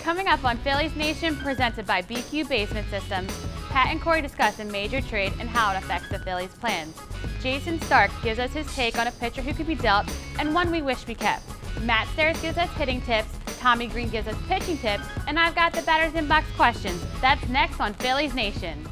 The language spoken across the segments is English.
Coming up on Phillies Nation, presented by BQ Basement Systems, Pat and Corey discuss a major trade and how it affects the Phillies' plans. Jason Stark gives us his take on a pitcher who could be dealt and one we wish we kept. Matt Stairs gives us hitting tips, Tommy Green gives us pitching tips, and I've got the batter's inbox questions. That's next on Phillies Nation.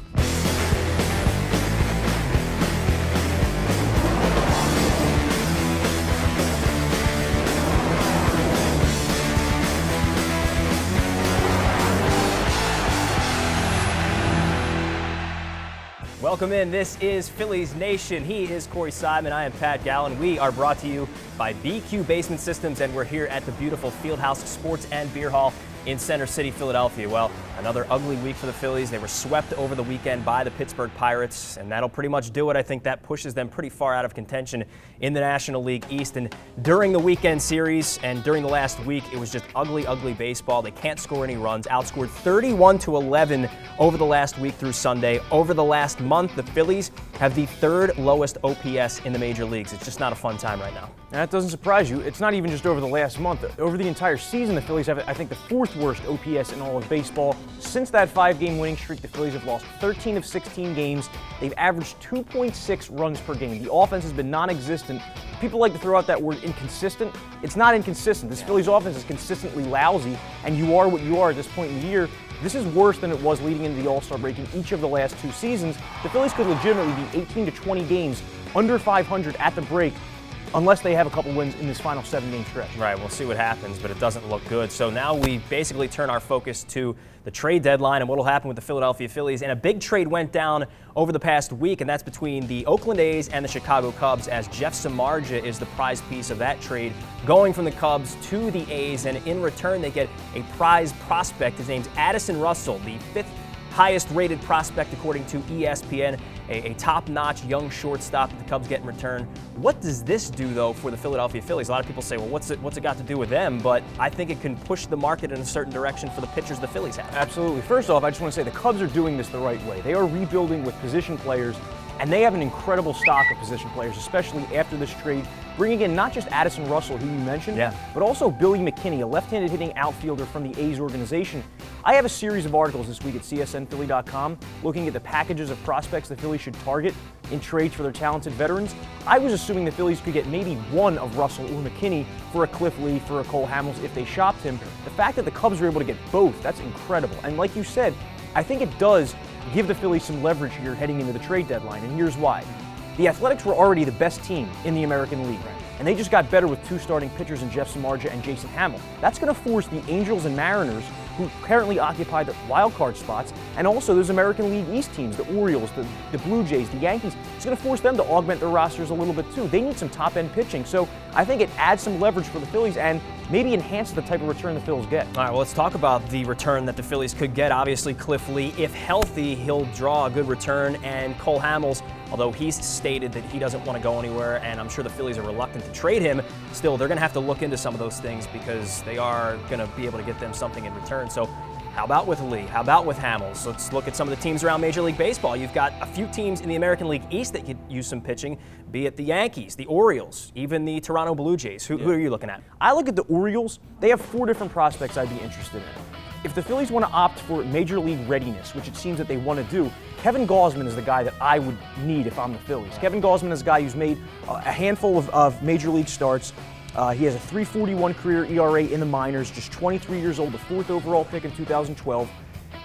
Welcome in. This is Phillies Nation. He is Corey Simon. I am Pat Gallen. We are brought to you by BQ Basement Systems, and we're here at the beautiful Fieldhouse Sports and Beer Hall in Center City, Philadelphia. Well, another ugly week for the Phillies. They were swept over the weekend by the Pittsburgh Pirates, and that'll pretty much do it. I think that pushes them pretty far out of contention in the National League East. And during the weekend series and during the last week, it was just ugly, ugly baseball. They can't score any runs. Outscored 31-11 over the last week through Sunday. Over the last month, the Phillies have the third lowest OPS in the major leagues. It's just not a fun time right now. And that doesn't surprise you. It's not even just over the last month. Over the entire season, the Phillies have, I think, the fourth worst OPS in all of baseball. Since that 5-game winning streak, the Phillies have lost 13 of 16 games. They've averaged 2.6 runs per game. The offense has been non-existent. People like to throw out that word inconsistent. It's not inconsistent. This Phillies offense is consistently lousy, and you are what you are at this point in the year. This is worse than it was leading into the All-Star break in each of the last two seasons. The Phillies could legitimately be 18 to 20 games under 500 at the break, unless they have a couple wins in this final 7-game stretch. Right, we'll see what happens, but it doesn't look good. So now we basically turn our focus to the trade deadline and what will happen with the Philadelphia Phillies. And a big trade went down over the past week, and that's between the Oakland A's and the Chicago Cubs, as Jeff Samardzija is the prize piece of that trade, going from the Cubs to the A's. And in return, they get a prize prospect. His name's Addison Russell, the fifth highest rated prospect according to ESPN, a top-notch young shortstop that the Cubs get in return. What does this do, though, for the Philadelphia Phillies? A lot of people say, well, what's it got to do with them? But I think it can push the market in a certain direction for the pitchers the Phillies have. Absolutely. First off, I just want to say the Cubs are doing this the right way. They are rebuilding with position players, and they have an incredible stock of position players, especially after this trade, bringing in not just Addison Russell, who you mentioned, but also Billy McKinney, a left-handed hitting outfielder from the A's organization. I have a series of articles this week at CSNPhilly.com looking at the packages of prospects the Phillies should target in trades for their talented veterans. I was assuming the Phillies could get maybe one of Russell or McKinney for a Cliff Lee, for a Cole Hamels if they shopped him. The fact that the Cubs were able to get both, that's incredible. And like you said, I think it does give the Phillies some leverage here heading into the trade deadline, and here's why. The Athletics were already the best team in the American League, and they just got better with two starting pitchers in Jeff Samardzija and Jason Hammel. That's going to force the Angels and Mariners, who currently occupy the wild card spots, and also those American League East teams, the Orioles, the Blue Jays, the Yankees. It's going to force them to augment their rosters a little bit too. They need some top-end pitching, so I think it adds some leverage for the Phillies and maybe enhances the type of return the Phillies get. All right, well, let's talk about the return that the Phillies could get. Obviously, Cliff Lee, if healthy, he'll draw a good return, and Cole Hamels, although he's stated that he doesn't want to go anywhere, and I'm sure the Phillies are reluctant to trade him, still, they're going to have to look into some of those things because they are going to be able to get them something in return. So how about with Lee? How about with Hamels? Let's look at some of the teams around Major League Baseball. You've got a few teams in the American League East that could use some pitching, be it the Yankees, the Orioles, even the Toronto Blue Jays. Who are you looking at? I look at the Orioles. They have 4 different prospects I'd be interested in. If the Phillies want to opt for Major League readiness, which it seems that they want to do, Kevin Gausman is the guy that I would need if I'm the Phillies. Kevin Gausman is a guy who's made a handful of Major League starts. He has a 3.41 career ERA in the minors, just 23 years old, the 4th overall pick in 2012.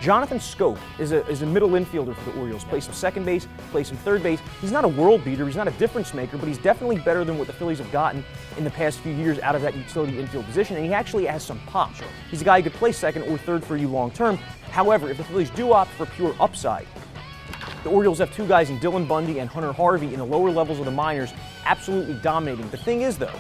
Jonathan Schoop is a middle infielder for the Orioles. Plays some second base, plays some third base. He's not a world beater, he's not a difference maker, but he's definitely better than what the Phillies have gotten in the past few years out of that utility infield position, and he actually has some pop. He's a guy who could play second or third for you long term. However, if the Phillies do opt for pure upside, the Orioles have 2 guys in Dylan Bundy and Hunter Harvey in the lower levels of the minors, absolutely dominating. The thing is, though,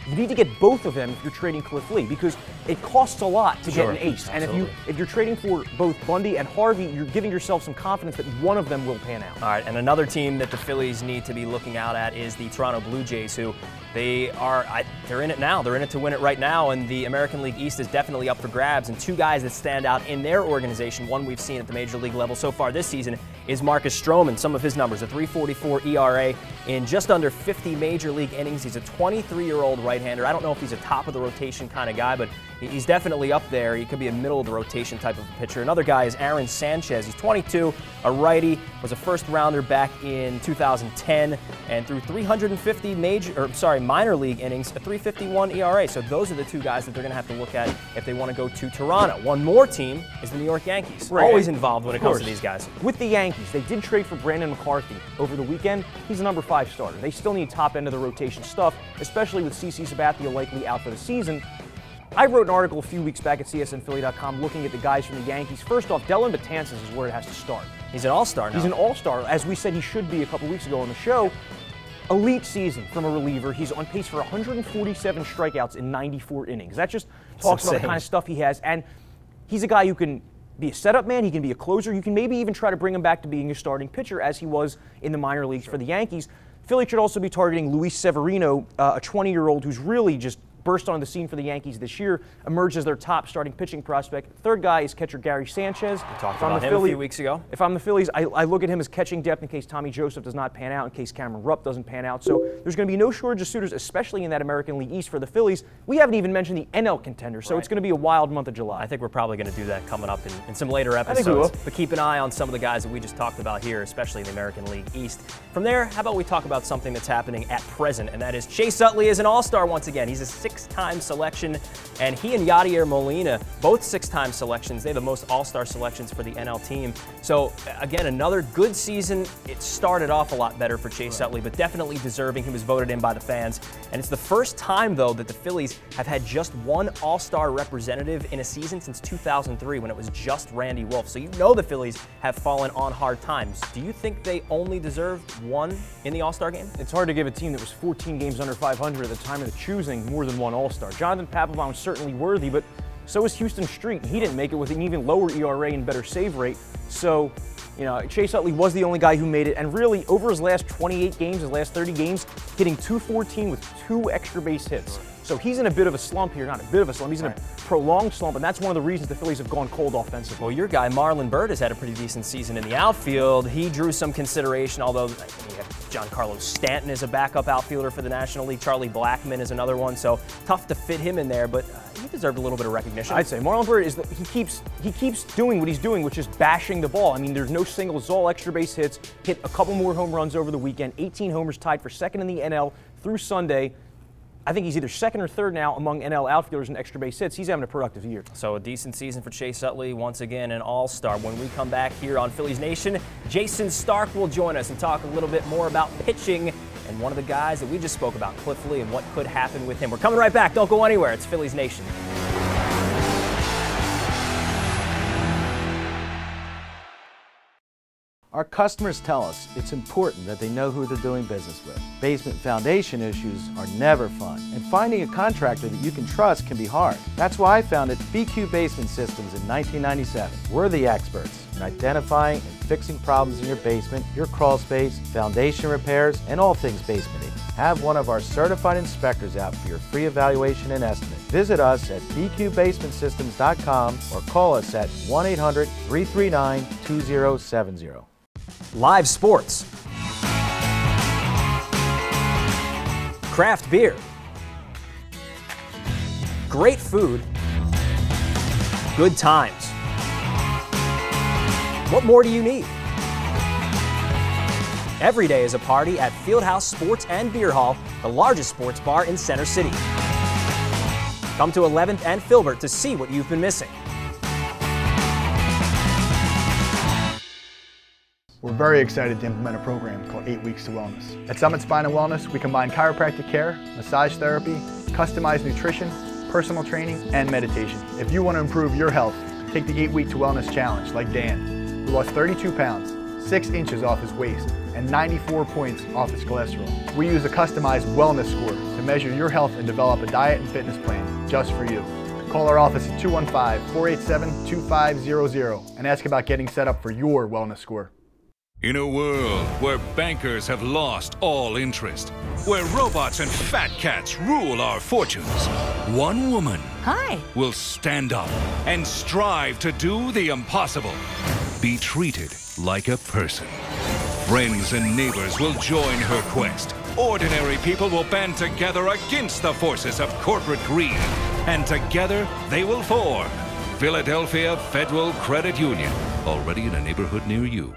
you need to get both of them if you're trading Cliff Lee, because it costs a lot to get an ace. And if you're trading for both Bundy and Harvey, you're giving yourself some confidence that one of them will pan out. All right, and another team that the Phillies need to be looking out at is the Toronto Blue Jays, who they're in it now. They're in it to win it right now, and the American League East is definitely up for grabs. And 2 guys that stand out in their organization, one we've seen at the Major League level so far this season, is Marcus Stroman. Some of his numbers, a 3.44 ERA in just under 50 Major League innings. He's a 23-year-old right-hander. I don't know if he's a top-of-the-rotation kind of guy, but he's definitely up there. He could be a middle-of-the-rotation type of pitcher. Another guy is Aaron Sanchez. He's 22, a righty, was a first-rounder back in 2010, and threw 350 minor league innings, a 3.51 ERA. So those are the two guys that they're going to have to look at if they want to go to Toronto. One more team is the New York Yankees. Right. Always involved when it comes to these guys. With the Yankees, they did trade for Brandon McCarthy over the weekend. He's a number 5 starter. They still need top end of the rotation stuff, especially with CC Sabathia likely out for the season. I wrote an article a few weeks back at CSNPhilly.com looking at the guys from the Yankees. First off, Dellin Betances is where it has to start. He's an all-star now. He's an all-star, as we said he should be a couple weeks ago on the show. Elite season from a reliever. He's on pace for 147 strikeouts in 94 innings. That just talks about the kind of stuff he has. And he's a guy who can be a setup man. He can be a closer. You can maybe even try to bring him back to being a starting pitcher as he was in the minor leagues for the Yankees. Philly should also be targeting Luis Severino, a 20-year-old who's really just burst onto the scene for the Yankees this year, emerged as their top starting pitching prospect. Third guy is catcher Gary Sanchez. We talked about him a few weeks ago. If I'm the Phillies, I look at him as catching depth in case Tommy Joseph does not pan out, in case Cameron Rupp doesn't pan out. So there's going to be no shortage of suitors, especially in that American League East for the Phillies. We haven't even mentioned the NL contender, so it's going to be a wild month of July. I think we're probably going to do that coming up in some later episodes. I think we will. But keep an eye on some of the guys that we just talked about here, especially in the American League East. From there, how about we talk about something that's happening at present, and that is Chase Utley is an all-star once again. He's a 6-time selection, and he and Yadier Molina, both 6-time selections. They have the most all-star selections for the NL team. So, again, another good season. It started off a lot better for Chase Utley, but definitely deserving. He was voted in by the fans. And it's the first time, though, that the Phillies have had just one all-star representative in a season since 2003, when it was just Randy Wolf. So you know the Phillies have fallen on hard times. Do you think they only deserved one in the all-star game? It's hard to give a team that was 14 games under 500 at the time of the choosing more than one all-star. Jonathan Papelbon was certainly worthy, but so is Houston Street. He didn't make it with an even lower ERA and better save rate. So, you know, Chase Utley was the only guy who made it, and really, over his last 28 games, his last 30 games, hitting .214 with 2 extra base hits. So he's in a bit of a slump here, not a bit of a slump, he's in a prolonged slump, and that's one of the reasons the Phillies have gone cold offensively. Well, your guy, Marlon Byrd, has had a pretty decent season in the outfield. He drew some consideration, although Giancarlo Stanton is a backup outfielder for the National League. Charlie Blackmon is another one, so tough to fit him in there, but he deserved a little bit of recognition. I'd say Marlon Byrd is he keeps doing what he's doing, which is bashing the ball. I mean, there's no singles, all extra base hits, hit a couple more home runs over the weekend, 18 homers, tied for second in the NL through Sunday. I think he's either second or third now among NL outfielders in extra base hits. He's having a productive year. So a decent season for Chase Utley, once again an all-star. When we come back here on Phillies Nation, Jayson Stark will join us and talk a little bit more about pitching and one of the guys that we just spoke about, Cliff Lee, and what could happen with him. We're coming right back. Don't go anywhere. It's Phillies Nation. Our customers tell us it's important that they know who they're doing business with. Basement foundation issues are never fun, and finding a contractor that you can trust can be hard. That's why I founded BQ Basement Systems in 1997. We're the experts in identifying and fixing problems in your basement, your crawl space, foundation repairs, and all things basementing. Have one of our certified inspectors out for your free evaluation and estimate. Visit us at bqbasementsystems.com or call us at 1-800-339-2070. Live sports, craft beer, great food, good times. What more do you need? Every day is a party at Fieldhouse Sports and Beer Hall, the largest sports bar in Center City. Come to 11th and Filbert to see what you've been missing. We're very excited to implement a program called 8 Weeks to Wellness. At Summit Spine and Wellness, we combine chiropractic care, massage therapy, customized nutrition, personal training, and meditation. If you want to improve your health, take the 8 Week to Wellness Challenge like Dan, who lost 32 pounds, 6 inches off his waist, and 94 points off his cholesterol. We use a customized wellness score to measure your health and develop a diet and fitness plan just for you. Call our office at 215-487-2500 and ask about getting set up for your wellness score. In a world where bankers have lost all interest, where robots and fat cats rule our fortunes, one woman will stand up and strive to do the impossible. Be treated like a person. Friends and neighbors will join her quest. Ordinary people will band together against the forces of corporate greed. and together they will form Philadelphia Federal Credit Union, already in a neighborhood near you.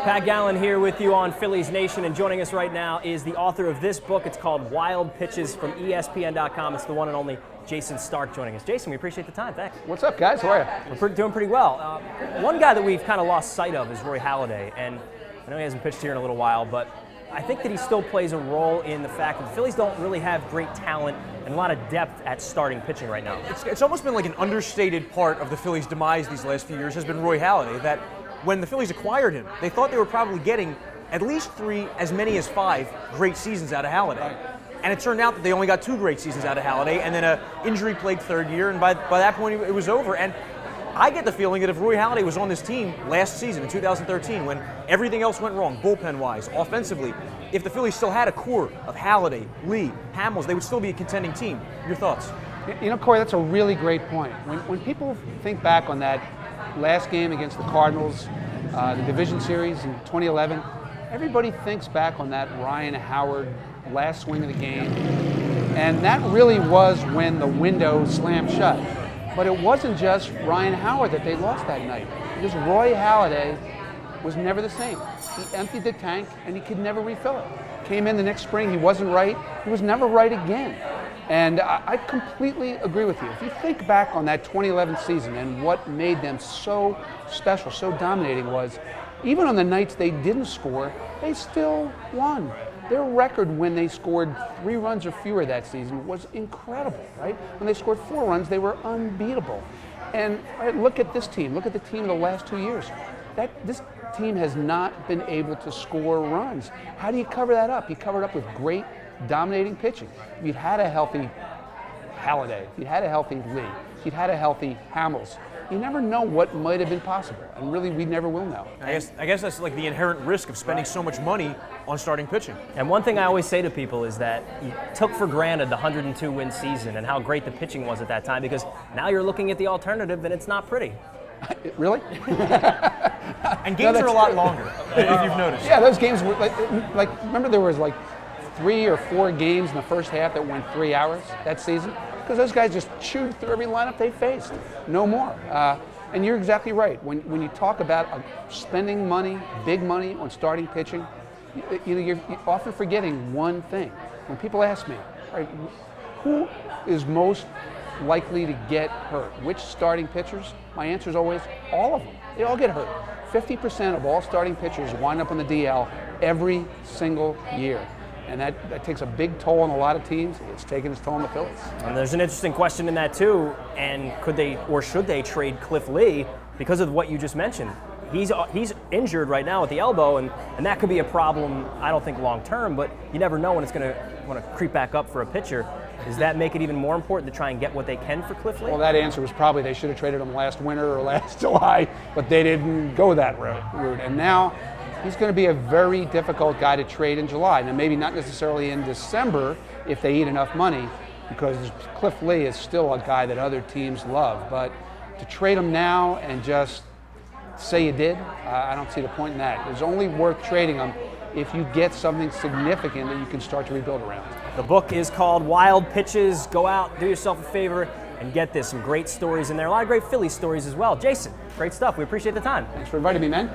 Pat Gallen here with you on Phillies Nation, and joining us right now is the author of this book. It's called Wild Pitches, from ESPN.com. It's the one and only Jayson Stark joining us. Jason, we appreciate the time. Thanks. What's up, guys? How are you? We're doing pretty well. One guy that we've kind of lost sight of is Roy Halladay, and I know he hasn't pitched here in a little while, but I think that he still plays a role in the fact that the Phillies don't really have great talent and a lot of depth at starting pitching right now. It's almost been like an understated part of the Phillies' demise these last few years has been Roy Halladay, that when the Phillies acquired him, they thought they were probably getting at least 3, as many as 5 great seasons out of Halladay. And it turned out that they only got 2 great seasons out of Halladay, and then an injury-plagued third year, and by that point it was over. And I get the feeling that if Roy Halladay was on this team last season, in 2013, when everything else went wrong, bullpen-wise, offensively, if the Phillies still had a core of Halladay, Lee, Hamels, they would still be a contending team. Your thoughts? You know, Corey, that's a really great point. When people think back on that last game against the Cardinals, the division series in 2011, everybody thinks back on that Ryan Howard last swing of the game, and that really was when the window slammed shut. But it wasn't just Ryan Howard that they lost that night, because Roy Halladay was never the same. He emptied the tank and he could never refill it. Came in the next spring, he wasn't right, he was never right again. And I completely agree with you. If you think back on that 2011 season and what made them so special, so dominating, was even on the nights they didn't score, they still won. Their record when they scored 3 runs or fewer that season was incredible, right? When they scored 4 runs, they were unbeatable. And look at this team. Look at the team in the last 2 years. This team has not been able to score runs. How do you cover that up? You cover it up with great, dominating pitching. If you'd had a healthy Halladay, if you'd had a healthy Lee, if you'd had a healthy Hamels, you never know what might have been possible, and really we never will know. I guess that's like the inherent risk of spending so much money on starting pitching. And one thing I always say to people is that you took for granted the 102-win season and how great the pitching was at that time, because now you're looking at the alternative and it's not pretty. Really? And games are a lot longer, if you've noticed. Yeah, those games were like remember there was like 3 or 4 games in the first half that went 3 hours that season? Because those guys just chewed through every lineup they faced. No more. And you're exactly right. When you talk about spending money, big money on starting pitching, you're often forgetting one thing. When people ask me, right, who is most likely to get hurt? Which starting pitchers? My answer is always all of them. They all get hurt. 50% of all starting pitchers wind up on the DL every single year. And that takes a big toll on a lot of teams. It's taken its toll on the Phillies. And there's an interesting question in that too. And could they or should they trade Cliff Lee because of what you just mentioned? He's injured right now with the elbow, and that could be a problem. I don't think long term, but you never know when it's going to creep back up for a pitcher. Does that make it even more important to try and get what they can for Cliff Lee? Well, that answer was probably they should have traded him last winter or last July, but they didn't go that route. And now he's going to be a very difficult guy to trade in July. Now, maybe not necessarily in December if they eat enough money, because Cliff Lee is still a guy that other teams love. But to trade him now and just say you did, I don't see the point in that. It's only worth trading him if you get something significant that you can start to rebuild around. The book is called Wild Pitches. Go out, do yourself a favor, and get this. Some great stories in there. A lot of great Philly stories as well. Jason, great stuff. We appreciate the time. Thanks for inviting me, man.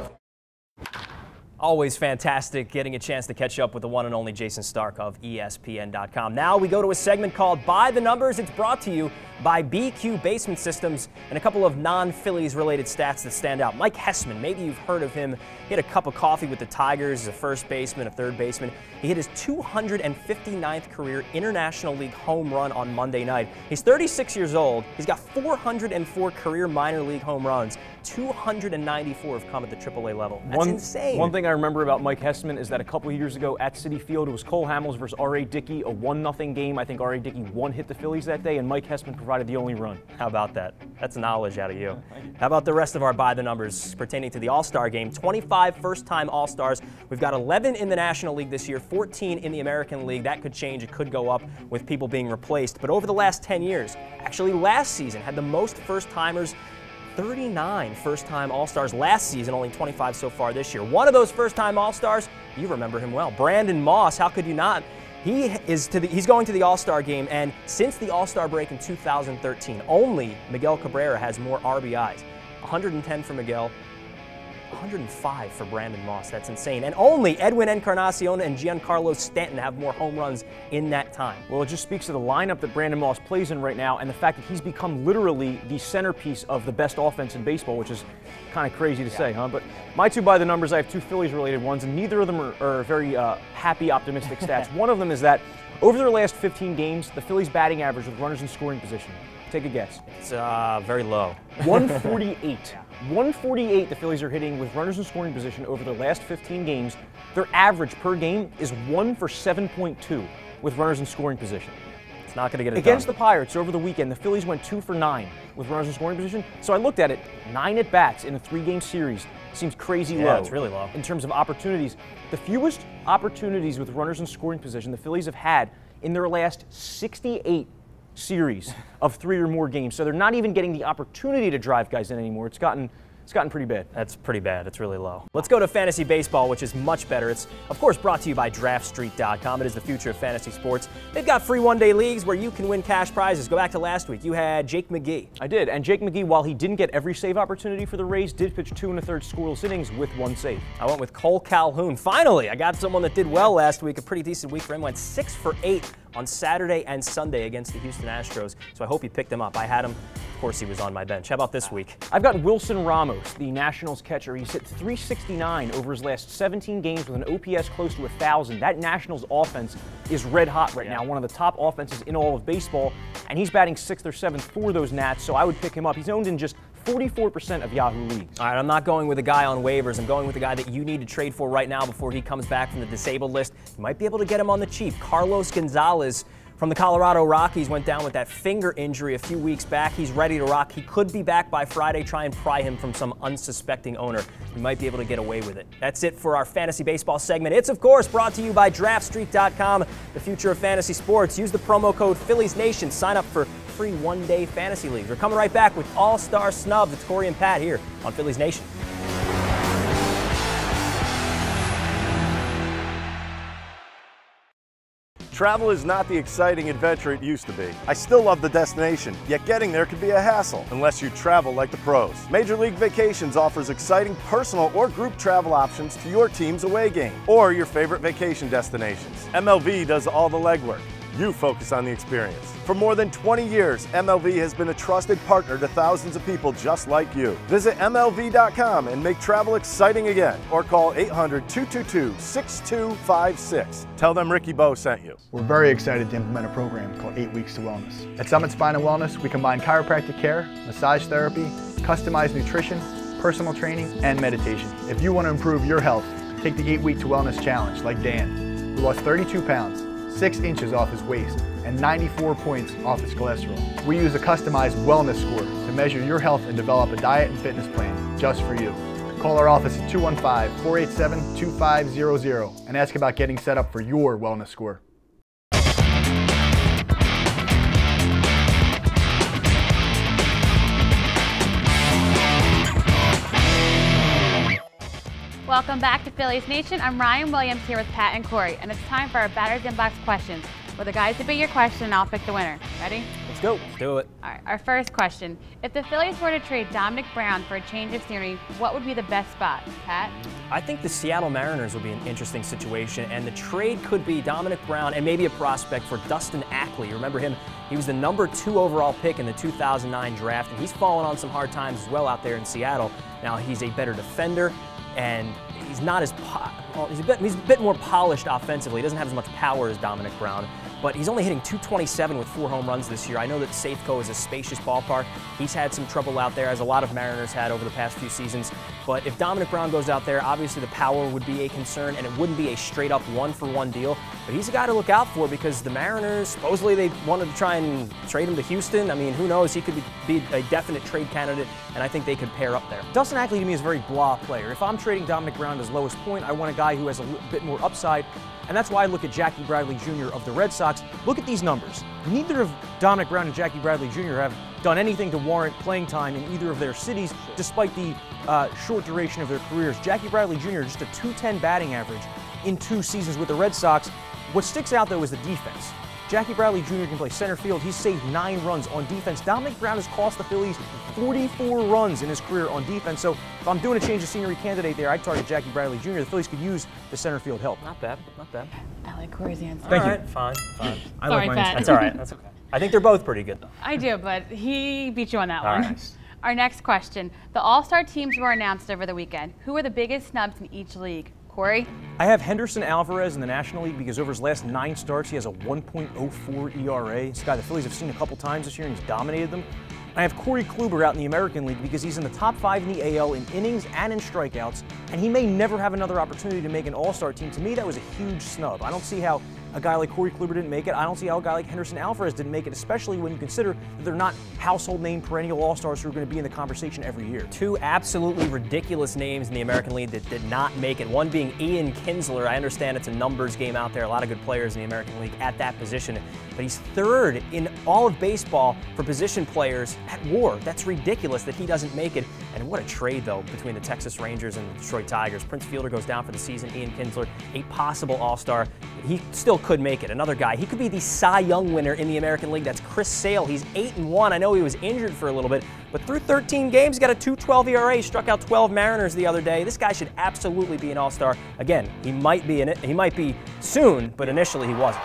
Always fantastic getting a chance to catch up with the one and only Jayson Stark of ESPN.com. Now we go to a segment called By the Numbers. It's brought to you by BQ Basement Systems and a couple of non-Phillies related stats that stand out. Mike Hessman, maybe you've heard of him. He had a cup of coffee with the Tigers as a first baseman, a third baseman. He hit his 259th career International League home run on Monday night. He's 36 years old. He's got 404 career minor league home runs. 294 have come at the AAA level. That's insane. One thing I remember about Mike Hessman is that a couple of years ago at Citi Field, it was Cole Hamels versus R.A. Dickey, a 1-0 game. I think R.A. Dickey hit the Phillies that day, and Mike Hessman provided the only run. How about that? That's knowledge out of you. How about the rest of our By the Numbers pertaining to the All-Star game? 25 first-time All-Stars. We've got 11 in the National League this year, 14 in the American League. That could change. It could go up with people being replaced. But over the last 10 years, actually last season, had the most first-timers. 39 first-time All-Stars last season, only 25 so far this year. One of those first-time All-Stars, you remember him well, Brandon Moss. How could you not? He's going to the All-Star game, and since the All-Star break in 2013, only Miguel Cabrera has more RBIs. 110 for Miguel, 105 for Brandon Moss. That's insane. And only Edwin Encarnacion and Giancarlo Stanton have more home runs in that time. Well, it just speaks to the lineup that Brandon Moss plays in right now and the fact that he's become literally the centerpiece of the best offense in baseball, which is kind of crazy to say, huh? But my two by the numbers, I have two Phillies-related ones, and neither of them are very happy, optimistic stats. One of them is that over their last 15 games, the Phillies' batting average with runners in scoring position. Take a guess. It's very low. 148. 148 the Phillies are hitting with runners in scoring position over their last 15 games. Their average per game is 1 for 7.2 with runners in scoring position. It's not going to get it Against done. the Pirates over the weekend, the Phillies went 2 for 9 with runners in scoring position. So I looked at it, 9 at-bats in a 3-game series. Seems crazy low. Yeah, it's really low. In terms of opportunities, the fewest opportunities with runners in scoring position the Phillies have had in their last 68 series of 3 or more games. So they're not even getting the opportunity to drive guys in anymore. It's gotten pretty bad. That's pretty bad. It's really low. Let's go to fantasy baseball, which is much better. It's, of course, brought to you by DraftStreet.com. It is the future of fantasy sports. They've got free one-day leagues where you can win cash prizes. Go back to last week. You had Jake McGee. I did, and Jake McGee, while he didn't get every save opportunity for the Rays, did pitch 2 1/3 scoreless innings with 1 save. I went with Cole Calhoun. Finally, I got someone that did well last week. A pretty decent week for him. Went 6 for 8 on Saturday and Sunday against the Houston Astros. So I hope you picked him up. I had him. Of course, he was on my bench. How about this week? I've got Wilson Ramos, the Nationals catcher. He's hit 369 over his last 17 games with an OPS close to 1,000. That Nationals offense is red hot right now, one of the top offenses in all of baseball, and he's batting 6th or 7th for those Nats, so I would pick him up. He's owned in just 44% of Yahoo leagues. All right, I'm not going with a guy on waivers. I'm going with a guy that you need to trade for right now before he comes back from the disabled list. You might be able to get him on the cheap. Carlos Gonzalez from the Colorado Rockies went down with that finger injury a few weeks back. He's ready to rock. He could be back by Friday. Try and pry him from some unsuspecting owner. You might be able to get away with it. That's it for our fantasy baseball segment. It's, of course, brought to you by DraftStreet.com, the future of fantasy sports. Use the promo code PhilliesNation. Sign up for free one-day fantasy leagues. We're coming right back with All-Star Snubs. It's Corey and Pat here on Phillies Nation. Travel is not the exciting adventure it used to be. I still love the destination, yet getting there can be a hassle unless you travel like the pros. Major League Vacations offers exciting personal or group travel options to your team's away game or your favorite vacation destinations. MLV does all the legwork. You focus on the experience. For more than 20 years, MLV has been a trusted partner to thousands of people just like you. Visit MLV.com and make travel exciting again, or call 800-222-6256. Tell them Ricky Bo sent you. We're very excited to implement a program called 8 Weeks to Wellness. At Summit Spine and Wellness, we combine chiropractic care, massage therapy, customized nutrition, personal training, and meditation. If you want to improve your health, take the 8 Week to Wellness Challenge like Dan, who lost 32 pounds, 6 inches off his waist, and 94 points off his cholesterol. We use a customized wellness score to measure your health and develop a diet and fitness plan just for you. Call our office at 215-487-2500 and ask about getting set up for your wellness score. Welcome back to Phillies Nation. I'm Ryan Williams here with Pat and Corey, and it's time for our Batter's Inbox questions, where the guys debate your question and I'll pick the winner. Ready? Let's go. Let's do it. All right, our first question. If the Phillies were to trade Dominic Brown for a change of scenery, what would be the best spot? Pat? I think the Seattle Mariners would be an interesting situation, and the trade could be Dominic Brown and maybe a prospect for Dustin Ackley. You remember him? He was the #2 overall pick in the 2009 draft, and he's fallen on some hard times as well out there in Seattle. Now, he's a better defender, and he's not as he's a bit more polished offensively. He doesn't have as much power as Dominic Brown, but he's only hitting .227 with 4 home runs this year. I know that Safeco is a spacious ballpark. He's had some trouble out there, as a lot of Mariners had over the past few seasons. But if Dominic Brown goes out there, obviously the power would be a concern, and it wouldn't be a straight-up one-for-one deal. But he's a guy to look out for, because the Mariners, supposedly they wanted to try and trade him to Houston. I mean, who knows? He could be a definite trade candidate, and I think they could pair up there. Dustin Ackley to me is a very blah player. If I'm trading Dominic Brown to his lowest point, I want a guy who has a bit more upside, and that's why I look at Jackie Bradley Jr. of the Red Sox. Look at these numbers. Neither of Dominic Brown and Jackie Bradley Jr. have done anything to warrant playing time in either of their cities, despite the short duration of their careers. Jackie Bradley Jr. just a .210 batting average in 2 seasons with the Red Sox. What sticks out, though, is the defense. Jackie Bradley Jr. can play center field. He's saved 9 runs on defense. Dominic Brown has cost the Phillies 44 runs in his career on defense. So if I'm doing a change of scenery candidate there, I'd target Jackie Bradley Jr. The Phillies could use the center field help. Not bad, not bad. I like Corey's answer. Thank you. Fine, fine. I Sorry, like my Pat. answer. That's all right. That's okay. I think they're both pretty good, though. I do, but he beat you on that All one. right. Our next question. The All-Star teams were announced over the weekend. Who are the biggest snubs in each league? Corey? I have Henderson Alvarez in the National League because over his last 9 starts, he has a 1.04 ERA. This guy the Phillies have seen a couple times this year, and he's dominated them. I have Corey Kluber out in the American League because he's in the top 5 in the AL in innings and in strikeouts, and he may never have another opportunity to make an All-Star team. To me, that was a huge snub. I don't see how a guy like Corey Kluber didn't make it. I don't see how a guy like Henderson Alvarez didn't make it, especially when you consider that they're not household name perennial All-Stars who are going to be in the conversation every year. 2 absolutely ridiculous names in the American League that did not make it. One being Ian Kinsler. I understand it's a numbers game out there. A lot of good players in the American League at that position. But he's 3rd in all of baseball for position players at WAR. That's ridiculous that he doesn't make it. And what a trade, though, between the Texas Rangers and the Detroit Tigers. Prince Fielder goes down for the season. Ian Kinsler, a possible All-Star. He still could make it. Another guy. He could be the Cy Young winner in the American League. That's Chris Sale. He's 8-1. I know he was injured for a little bit, but through 13 games, he got a 2.12 ERA. He struck out 12 Mariners the other day. This guy should absolutely be an All-Star. Again, he might be in it. He might be soon, but initially he wasn't.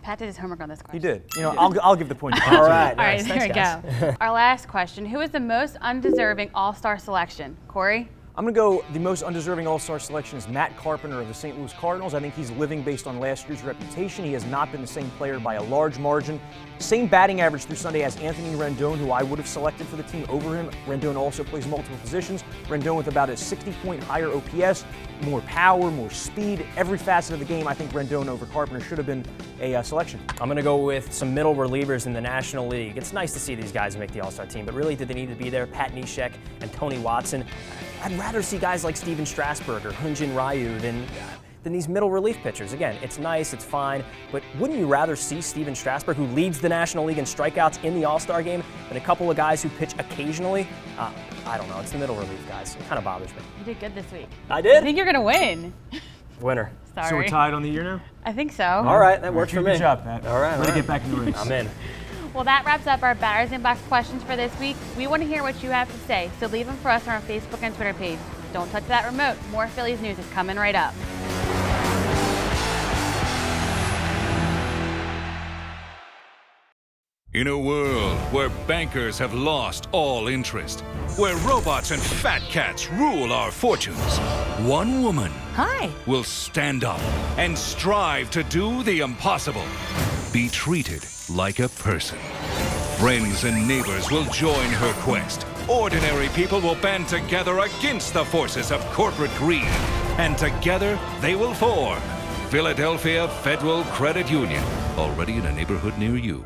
Pat did his homework on this question. He did. You know, I'll give the point to Pat. All right. All right, Nice. there we Thanks, go. Our last question. Who is the most undeserving All-Star selection? Corey? I'm going to go the most undeserving All-Star selection is Matt Carpenter of the St. Louis Cardinals. I think he's living based on last year's reputation. He has not been the same player by a large margin. Same batting average through Sunday as Anthony Rendon, who I would have selected for the team over him. Rendon also plays multiple positions. Rendon with about a 60-point higher OPS, more power, more speed. Every facet of the game, I think Rendon over Carpenter should have been a selection. I'm going to go with some middle relievers in the National League. It's nice to see these guys make the All-Star team, but really, did they need to be there? Pat Neshek and Tony Watson. I'd rather see guys like Steven Strasburg or Hyun-Jin Ryu than these middle relief pitchers. Again, it's nice, it's fine, but wouldn't you rather see Steven Strasburg, who leads the National League in strikeouts in the All-Star game, than a couple of guys who pitch occasionally? I don't know. It's the middle relief guys. It kind of bothers me. You did good this week. I did? I think you're going to win. Winner. Sorry. So we're tied on the year now? I think so. All right, that works for me. Good job, Pat. All right. Way to get back in the race. I'm in. Well, that wraps up our Batters Inbox questions for this week. We want to hear what you have to say, so leave them for us on our Facebook and Twitter page. Don't touch that remote. More Phillies news is coming right up. In a world where bankers have lost all interest, where robots and fat cats rule our fortunes, one woman will stand up and strive to do the impossible. Be treated like a person. Friends and neighbors will join her quest. Ordinary people will band together against the forces of corporate greed. And together they will form Philadelphia Federal Credit Union, already in a neighborhood near you.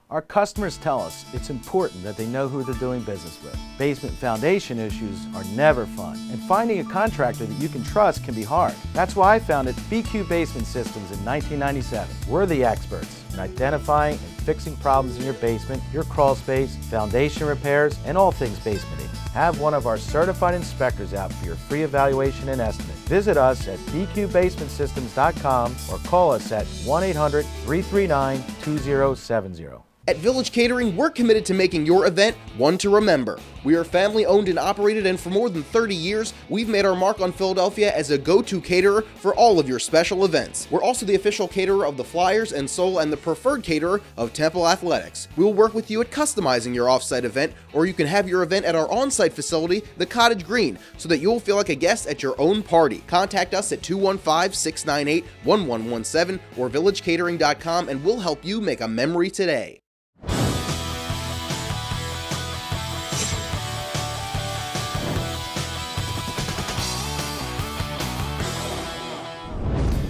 Our customers tell us it's important that they know who they're doing business with. Basement foundation issues are never fun, and finding a contractor that you can trust can be hard. That's why I founded BQ Basement Systems in 1997. We're the experts in identifying and fixing problems in your basement, your crawl space, foundation repairs, and all things basementing. Have one of our certified inspectors out for your free evaluation and estimate. Visit us at bqbasementsystems.com or call us at 1-800-339-2070. At Village Catering, we're committed to making your event one to remember. We are family owned and operated, and for more than 30 years, we've made our mark on Philadelphia as a go-to caterer for all of your special events. We're also the official caterer of the Flyers and Soul and the preferred caterer of Temple Athletics. We will work with you at customizing your off-site event, or you can have your event at our on-site facility, the Cottage Green, so that you'll feel like a guest at your own party. Contact us at 215-698-1117 or villagecatering.com, and we'll help you make a memory today.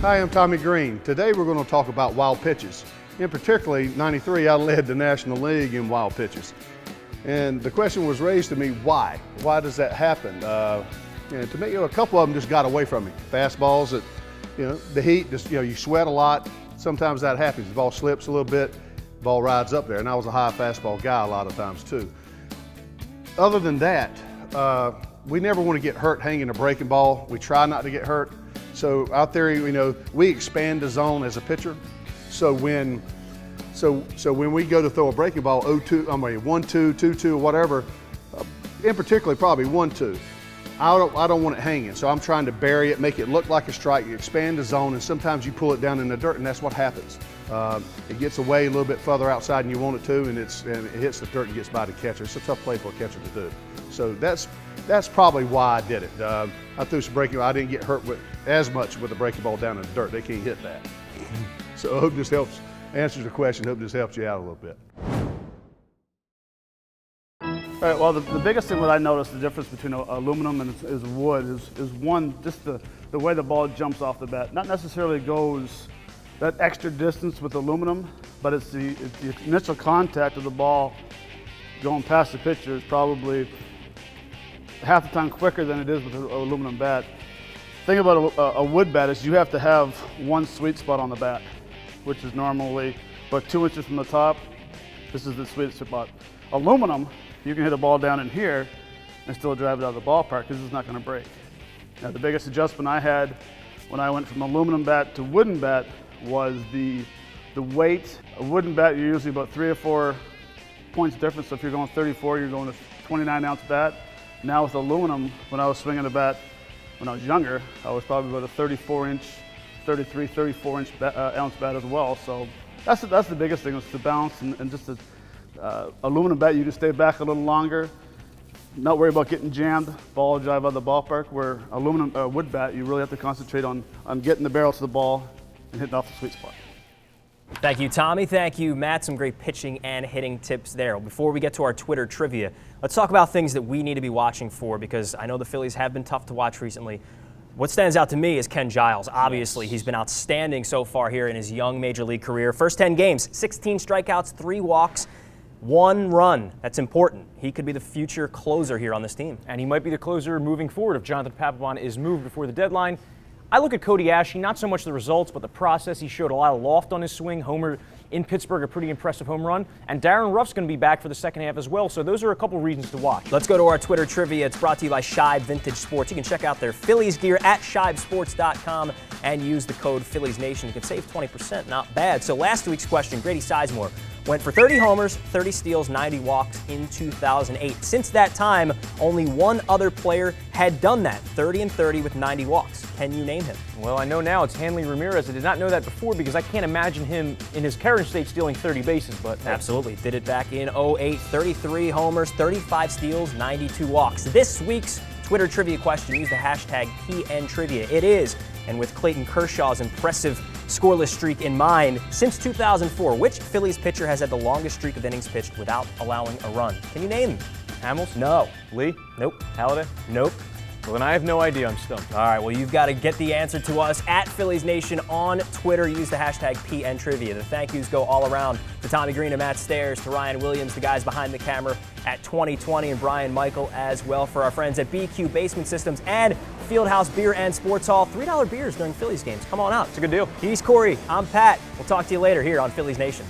Hi, I'm Tommy Green. Today we're going to talk about wild pitches. In particularly, 93, I led the National League in wild pitches. And the question was raised to me, why? Why does that happen? To me, a couple of them just got away from me. Fastballs that, the heat, just, you sweat a lot. Sometimes that happens. The ball slips a little bit, the ball rides up there. And I was a high fastball guy a lot of times too. Other than that, we never want to get hurt hanging a breaking ball. We try not to get hurt. So our theory, you know, we expand the zone as a pitcher. So when we go to throw a breaking ball, 0-2, 1-2, 2-2, whatever, in particular probably 1-2, I don't want it hanging. So I'm trying to bury it, make it look like a strike. You expand the zone, and sometimes you pull it down in the dirt, and that's what happens. It gets away a little bit further outside than you want it to, and it hits the dirt and gets by the catcher. It's a tough play for a catcher to do. So that's probably why I did it. I threw some breaking ball. I didn't get hurt as much with the breaking ball down in the dirt. They can't hit that. So I hope this helps, answers the question. Hope this helps you out a little bit. All right, well, the biggest thing that I noticed, the difference between aluminum and is wood, is one, just the way the ball jumps off the bat. Not necessarily goes that extra distance with aluminum, but it's the initial contact of the ball going past the pitcher is probably half the time quicker than it is with an aluminum bat. The thing about a wood bat is you have to have one sweet spot on the bat, which is normally about 2 inches from the top. This is the sweet spot. Aluminum, you can hit a ball down in here and still drive it out of the ballpark because it's not going to break. Now, the biggest adjustment I had when I went from aluminum bat to wooden bat was the weight. A wooden bat, you're usually about 3 or 4 points difference. So if you're going 34, you're going a 29-ounce bat. Now with aluminum, when I was swinging the bat when I was younger, I was probably about a 34-inch, 33, 34-inch ounce bat as well. So that's the biggest thing, is the balance and just the aluminum bat, you can stay back a little longer, not worry about getting jammed, ball drive out of the ballpark, where aluminum wood bat, you really have to concentrate on getting the barrel to the ball and hitting off the sweet spot. Thank you, Tommy. Thank you, Matt. Some great pitching and hitting tips there. Before we get to our Twitter trivia, let's talk about things that we need to be watching for, because I know the Phillies have been tough to watch recently. What stands out to me is Ken Giles. Obviously, he's been outstanding so far here in his young Major League career. First 10 games, 16 strikeouts, 3 walks, 1 run. That's important. He could be the future closer here on this team. And he might be the closer moving forward if Jonathan Papelbon is moved before the deadline. I look at Cody Ashley, not so much the results, but the process. He showed a lot of loft on his swing. Homer in Pittsburgh, a pretty impressive home run. And Darren Ruff's going to be back for the second half as well. So those are a couple reasons to watch. Let's go to our Twitter trivia. It's brought to you by Shibe Vintage Sports. You can check out their Phillies gear at shibesports.com and use the code PhilliesNation. You can save 20%. Not bad. So last week's question, Grady Sizemore went for 30 homers, 30 steals, 90 walks in 2008. Since that time, only one other player had done that, 30 and 30 with 90 walks. Can you name him? Well, I know now it's Hanley Ramirez. I did not know that before because I can't imagine him in his current state stealing 30 bases. But absolutely, did it back in 08, 33 homers, 35 steals, 92 walks. This week's Twitter trivia question, use the hashtag PNTrivia. It is, and with Clayton Kershaw's impressive scoreless streak in mind, since 2004, which Phillies pitcher has had the longest streak of innings pitched without allowing a run? Can you name him? Hamels? No. Lee? Nope. Halladay? Nope. Well, then I have no idea. I'm stumped. All right, well, you've got to get the answer to us at Phillies Nation on Twitter. Use the hashtag PNTrivia. The thank yous go all around to Tommy Green and Matt Stairs, to Ryan Williams, the guys behind the camera at 2020, and Brian Michael as well, for our friends at BQ Basement Systems and Fieldhouse Beer and Sports Hall. $3 beers during Phillies games. Come on out. It's a good deal. He's Corey. I'm Pat. We'll talk to you later here on Phillies Nation.